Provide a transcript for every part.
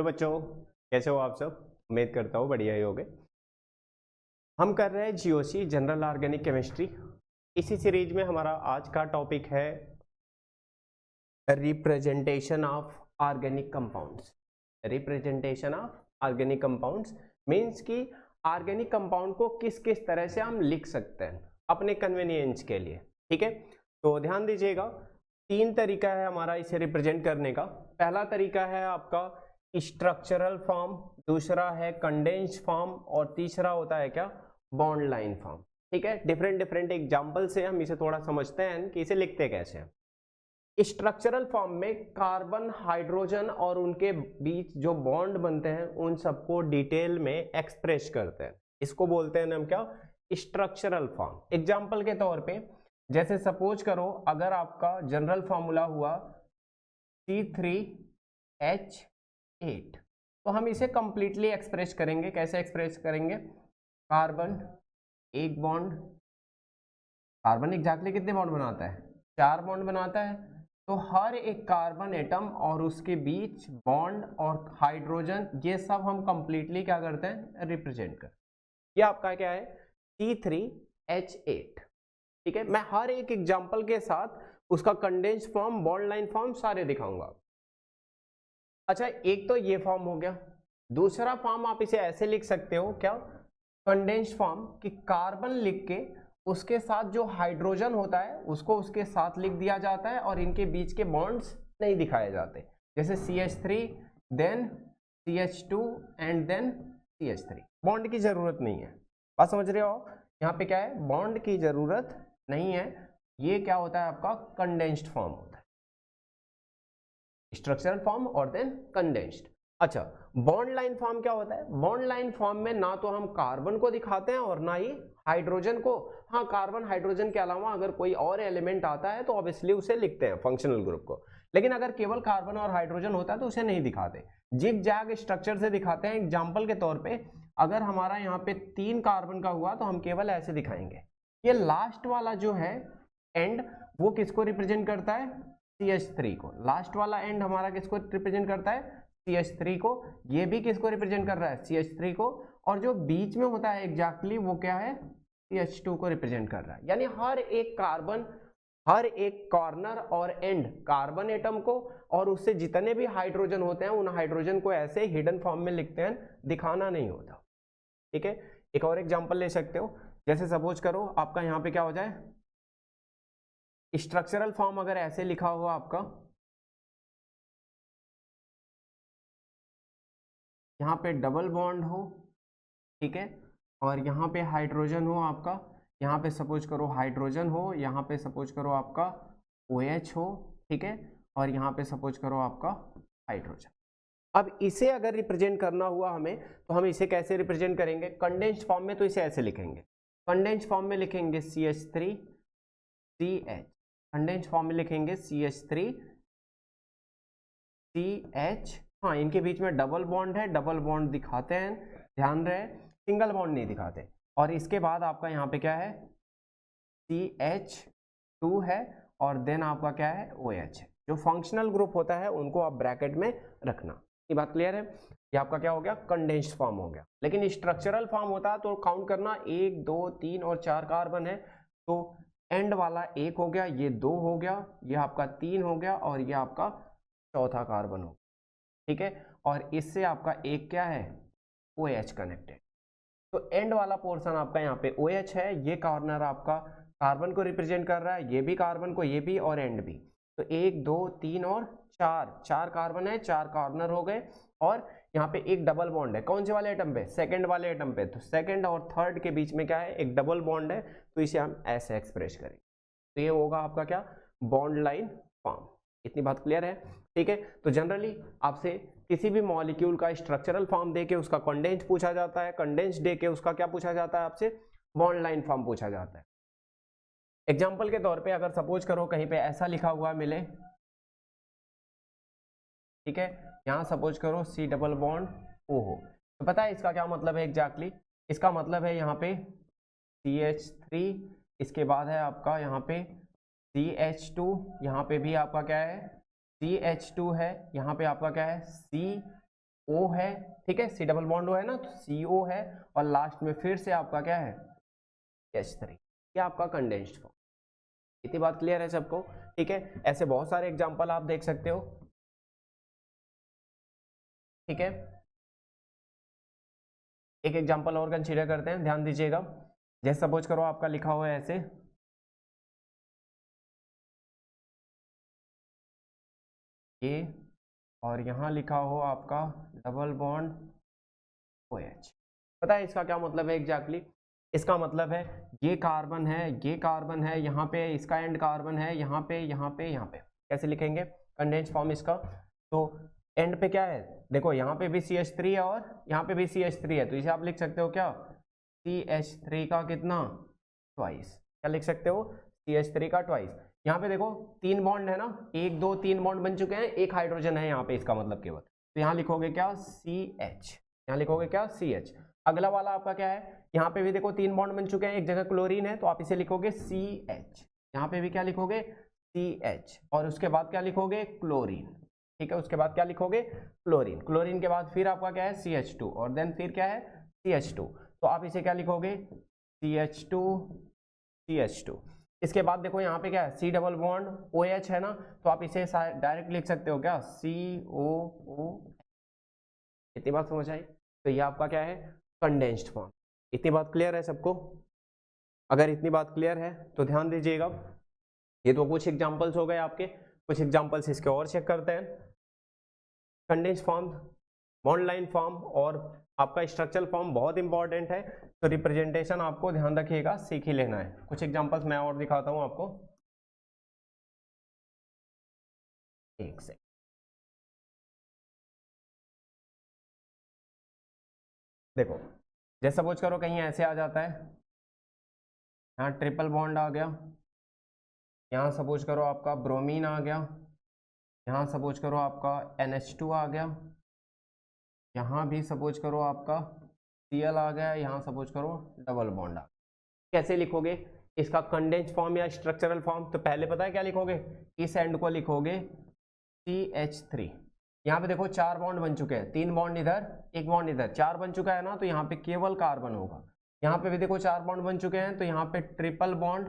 Hello बच्चों, कैसे हो आप सब। उम्मीद करता हूँ बढ़िया ही होगे। हम कर रहे हैं जीओसी जनरल ऑर्गेनिक केमिस्ट्री। इसी सीरीज में हमारा आज का टॉपिक है representation of organic compounds. Representation of organic compounds means कि ऑर्गेनिक कंपाउंड को किस किस तरह से हम लिख सकते हैं अपने कन्वीनियंस के लिए। ठीक है, तो ध्यान दीजिएगा, तीन तरीका है हमारा इसे रिप्रेजेंट करने का। पहला तरीका है आपका स्ट्रक्चरल फॉर्म, दूसरा है कंडेंस्ड फॉर्म और तीसरा होता है क्या, बॉन्ड लाइन फॉर्म। ठीक है, डिफरेंट डिफरेंट एग्जांपल से हम इसे थोड़ा समझते हैं कि इसे लिखते कैसे हैं। स्ट्रक्चरल फॉर्म में कार्बन, हाइड्रोजन और उनके बीच जो बॉन्ड बनते हैं उन सबको डिटेल में एक्सप्रेस करते हैं। इसको बोलते हैं हम क्या, स्ट्रक्चरल फॉर्म। एग्जांपल के तौर पे जैसे सपोज करो, अगर आपका जनरल फॉर्मूला हुआ C3H8, तो हम इसे कंप्लीटली एक्सप्रेस करेंगे। कैसे एक्सप्रेस करेंगे, कार्बन एक बॉन्ड, कार्बन एग्जैक्टली कितने बॉन्ड बनाता है, 4 बॉन्ड बनाता है, तो हर एक कार्बन एटम और उसके बीच बॉन्ड और हाइड्रोजन, ये सब हम कंप्लीटली क्या करते हैं, रिप्रेजेंट कर। ये आपका क्या है, C3H8। ठीक है, मैं हर एक एग्जांपल के साथ उसका condensed form, bond line form सारे दिखाऊंगा। अच्छा, एक तो ये फॉर्म हो गया। दूसरा फॉर्म आप इसे ऐसे लिख सकते हो क्या, कंडेंस्ड फॉर्म, कि कार्बन लिख के उसके साथ जो हाइड्रोजन होता है उसको उसके साथ लिख दिया जाता है और इनके बीच के बॉन्ड्स नहीं दिखाए जाते। जैसे CH3 then CH2 and then CH3। Bond की जरूरत नहीं है, बात समझ रहे हो। यहाँ पे क्या है, बॉन्ड की जरूरत नहीं है। ये क्या होता है, आपका कंडेंस्ड फॉर्म होता है, स्ट्रक्चरल फॉर्म और देन कंडेंस्ड। अच्छा, बॉन्ड लाइन फॉर्म क्या होता है, बॉन्ड लाइन फॉर्म में ना तो हम कार्बन को दिखाते हैं और ना ही हाइड्रोजन को। हाँ, कार्बन हाइड्रोजन के अलावा अगर कोई और एलिमेंट आता है तो ऑब्वियसली उसे लिखते हैं, फंक्शनल ग्रुप को। लेकिन अगर केवल कार्बन और हाइड्रोजन होता है तो उसे नहीं दिखाते, जिग जैग स्ट्रक्चर से दिखाते हैं। एग्जाम्पल के तौर पर अगर हमारा यहाँ पे 3 कार्बन का हुआ तो हम केवल ऐसे दिखाएंगे। ये लास्ट वाला जो है एंड, वो किसको रिप्रेजेंट करता है, CH3 को। लास्ट वाला एंड हमारा किसको रिप्रेजेंट करता है, CH3 को। ये भी किसको रिप्रेजेंट कर रहा है, CH3 को। और जो बीच में होता है एग्जैक्टली वो क्या है, CH2 को रिप्रेजेंट कर रहा है। यानी हर एक कार्बन, हर एक कॉर्नर और एंड कार्बन एटम को, और उससे जितने भी हाइड्रोजन होते हैं उन हाइड्रोजन को ऐसे हिडन फॉर्म में लिखते हैं, दिखाना नहीं होता। ठीक है, एक और एग्जांपल ले सकते हो। जैसे सपोज करो आपका यहाँ पे क्या हो जाए, स्ट्रक्चरल फॉर्म अगर ऐसे लिखा हुआ आपका, यहाँ पे डबल बॉन्ड हो, ठीक है, और यहाँ पे हाइड्रोजन हो आपका, यहाँ पे सपोज करो हाइड्रोजन हो, यहाँ पे सपोज करो आपका OH हो, ठीक है, और यहाँ पे सपोज करो आपका हाइड्रोजन। अब इसे अगर रिप्रेजेंट करना हुआ हमें, तो हम इसे कैसे रिप्रेजेंट करेंगे, कंडेंस्ड फॉर्म में तो इसे ऐसे लिखेंगे। कंडेंस्ड फॉर्म में लिखेंगे CH3 CH, कंडेंस्ड फॉर्म में लिखेंगे CH3 CH। हाँ, इनके बीच में डबल बॉन्ड है, डबल बॉन्ड दिखाते हैं, ध्यान रहे, सिंगल बॉन्ड नहीं दिखाते। और इसके बाद आपका यहाँ पे क्या है, CH2 है, और देन आपका क्या है, OH है। जो फंक्शनल ग्रुप होता है उनको आप ब्रैकेट में रखना। ये बात क्लियर है। ये आपका क्या हो गया, कंडेंस्ड फॉर्म हो गया। लेकिन स्ट्रक्चरल फॉर्म होता है तो काउंट करना, 1 2 3 और 4 कार्बन है, तो एंड वाला 1 हो गया, ये 2 हो गया, ये आपका 3 हो गया, और ये आपका चौथा कार्बन हो। ठीक है, और इससे आपका एक क्या है, OH कनेक्टेड। तो एंड वाला पोर्शन आपका यहाँ पे OH है, ये कॉर्नर आपका कार्बन को रिप्रेजेंट कर रहा है, ये भी कार्बन को, ये भी, और एंड भी। तो 1 2 3 और 4 कार्बन है, 4 कॉर्नर हो गए, और यहाँ पे एक डबल बॉन्ड है। कौन से वाले एटम पे, सेकंड वाले एटम पे। तो सेकंड और थर्ड के बीच में क्या है, एक डबल बॉन्ड है, तो इसे हम ऐसे एक्सप्रेस करेंगे। तो ये होगा आपका क्या, बॉन्ड लाइन फॉर्म। इतनी बात क्लियर है। ठीक है, तो जनरली आपसे किसी भी मॉलिक्यूल का स्ट्रक्चरल फॉर्म देके उसका कंडेंस्ड पूछा जाता है, कंडेंस्ड देके उसका क्या पूछा जाता है आपसे, बॉन्ड लाइन फॉर्म पूछा जाता है। एग्जांपल के तौर पे अगर सपोज करो कहीं पे ऐसा लिखा हुआ मिले, ठीक है, यहाँ सपोज करो C डबल बॉन्ड O हो, तो पता है इसका क्या मतलब है एग्जैक्टली, इसका मतलब है यहाँ पे CH3, इसके बाद है आपका यहाँ पे CH2, यहाँ पे भी आपका क्या है CH2 है, यहाँ पे आपका क्या है O है, ठीक है, C डबल बॉन्ड O है ना, तो CO है, और लास्ट में फिर से आपका क्या है, H3, ये आपका कंडेंस्ड फॉर्म। इतनी बात क्लियर है सबको? ठीक है, ऐसे बहुत सारे एग्जांपल आप देख सकते हो, ठीक है। एक एग्जांपल और कंसीडर करते हैं, ध्यान दीजिएगा। जैसे सपोज करो आपका लिखा हुआ है ऐसे, ये, और यहाँ लिखा हो आपका डबल बॉन्ड OH। पता है इसका क्या मतलब है एग्जैक्टली? इसका मतलब है ये कार्बन है, ये कार्बन है, यहाँ पे इसका एंड कार्बन है, यहाँ पे, यहाँ पे, यहाँ पे। कैसे लिखेंगे कंडेंस्ड फॉर्म इसका? तो एंड पे क्या है, देखो यहाँ पे भी CH3 है और यहाँ पे भी CH3 है, तो इसे आप लिख सकते हो क्या, CH3 का कितना, ट्वाइस। क्या लिख सकते हो, CH3 का ट्वाइस। यहाँ पे देखो 3 बॉन्ड है ना, 1 2 3 बॉन्ड बन चुके हैं, एक हाइड्रोजन है यहाँ पे, इसका मतलब केवल, तो यहाँ लिखोगे क्या, CH, यहाँ लिखोगे क्या, CH। अगला वाला आपका क्या है, यहाँ पे भी देखो 3 बॉन्ड बन चुके हैं, एक जगह क्लोरीन है, तो आप इसे लिखोगे CH, यहाँ पे भी क्या लिखोगे, CH, और उसके बाद क्या लिखोगे, क्लोरीन, ठीक है, उसके बाद क्या लिखोगे, क्लोरीन। क्लोरीन के बाद फिर आपका क्या है, CH2, और देन फिर क्या है, CH2, तो आप इसे क्या लिखोगे, CH2, CH2। इसके बाद देखो यहाँ पे क्या है, C डबल बॉन्ड OH है ना, तो आप इसे डायरेक्ट लिख सकते हो क्या, COO। इतनी बात समझ आई? तो ये आपका क्या है, कंडेंस्ड फॉर्म। इतनी बात क्लियर है सबको? अगर इतनी बात क्लियर है तो ध्यान दीजिएगा, ये तो कुछ एग्जांपल्स हो गए आपके, कुछ एग्जांपल्स इसके और चेक करते हैं। Condensed form, bond line form और आपका स्ट्रक्चरल फॉर्म बहुत इंपॉर्टेंट है, तो रिप्रेजेंटेशन आपको ध्यान रखिएगा, सीख ही लेना है। कुछ एग्जांपल्स मैं और दिखाता हूं आपको, एक से। देखो जैसे सपोज करो कहीं ऐसे आ जाता है, यहाँ ट्रिपल बॉन्ड आ गया, यहाँ सपोज करो आपका ब्रोमीन आ गया, यहाँ सपोज करो आपका NH2 आ गया, यहाँ भी सपोज करो आपका Cl आ गया, यहाँ सपोज करो डबल बॉन्ड आ गया। कैसे लिखोगे इसका कंडेंस्ड फॉर्म या स्ट्रक्चरल फॉर्म? तो पहले पता है क्या लिखोगे, इस एंड को लिखोगे CH3। यहाँ पे देखो 4 बॉन्ड बन चुके हैं, 3 बॉन्ड इधर, 1 बॉन्ड इधर, 4 बन चुका है ना, तो यहाँ पे केवल कार्बन होगा। यहाँ पे भी देखो 4 बॉन्ड बन चुके हैं, तो यहाँ पे ट्रिपल बॉन्ड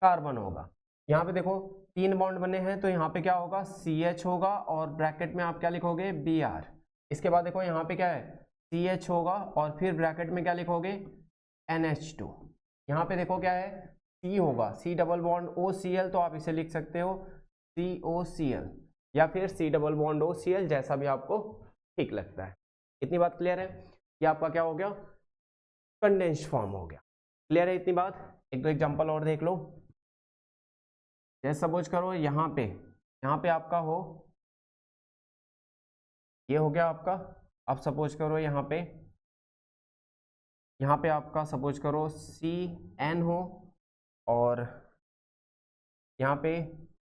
कार्बन होगा। यहाँ पे देखो 3 बॉन्ड बने हैं, तो यहाँ पे क्या होगा, CH होगा, और ब्रैकेट में आप क्या लिखोगे, Br। इसके बाद देखो यहाँ पे क्या है, CH होगा, और फिर ब्रैकेट में क्या लिखोगे, NH2। यहाँ पे देखो क्या है, C होगा, C डबल बॉन्ड OCl, तो आप इसे लिख सकते हो COCl, या फिर C डबल बॉन्ड OCl, जैसा भी आपको ठीक लगता है। इतनी बात क्लियर है? ये आपका क्या हो गया, कंडेंस्ड फॉर्म हो गया। क्लियर है इतनी बात? एक दो एग्जांपल और देख लो। जैसे सपोज करो यहाँ पे आपका हो, ये हो गया आपका, अब सपोज करो यहाँ पे आपका सपोज करो CN हो, और यहाँ पे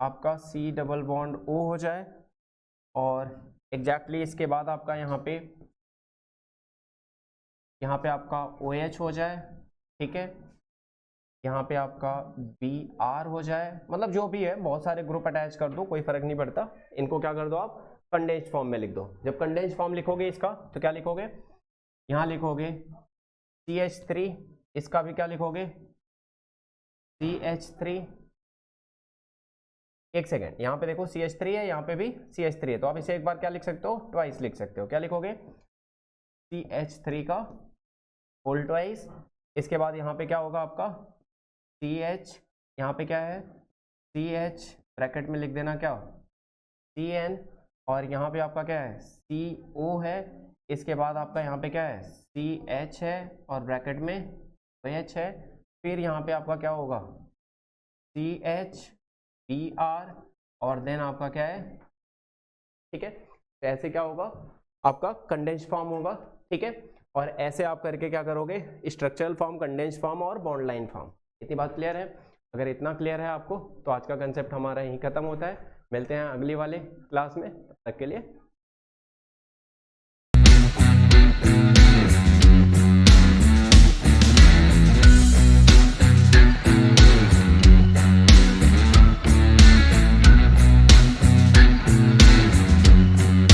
आपका C डबल बॉन्ड O हो जाए, और एग्जैक्टली इसके बाद आपका यहाँ पे आपका OH हो जाए, ठीक है, यहाँ पे आपका Br हो जाए, मतलब जो भी है, बहुत सारे ग्रुप अटैच कर दो, कोई फर्क नहीं पड़ता। इनको क्या कर दो, आप कंडेंस्ड फॉर्म में लिख दो। जब कंडेंस्ड फॉर्म लिखोगे इसका, तो क्या लिखोगे, यहाँ लिखोगे CH3, इसका भी क्या लिखोगे, CH3। एक सेकेंड, यहाँ पे देखो CH3 है, यहाँ पे भी CH3 है, तो आप इसे एक बार क्या लिख सकते हो, ट्वाइस लिख सकते हो। क्या लिखोगे, CH3 का होल ट्वाइस। इसके बाद यहाँ पे क्या होगा आपका CH, यहाँ पे क्या है CH, ब्रैकेट में लिख देना क्या, CN, और यहाँ पे आपका क्या है CO है। इसके बाद आपका यहाँ पे क्या है CH है, और ब्रैकेट में OH है। फिर यहाँ पे आपका क्या होगा CH, Br, और देन आपका क्या है, ठीक है। तो ऐसे क्या होगा, आपका कंडेंस्ड फॉर्म होगा, ठीक है। और ऐसे आप करके क्या करोगे, स्ट्रक्चरल फॉर्म, कंडेंस्ड फॉर्म और बॉन्ड लाइन फॉर्म। इतनी बात क्लियर है? अगर इतना क्लियर है आपको, तो आज का कंसेप्ट हमारा यहीं खत्म होता है। मिलते हैं अगली वाले क्लास में, तब तक के लिए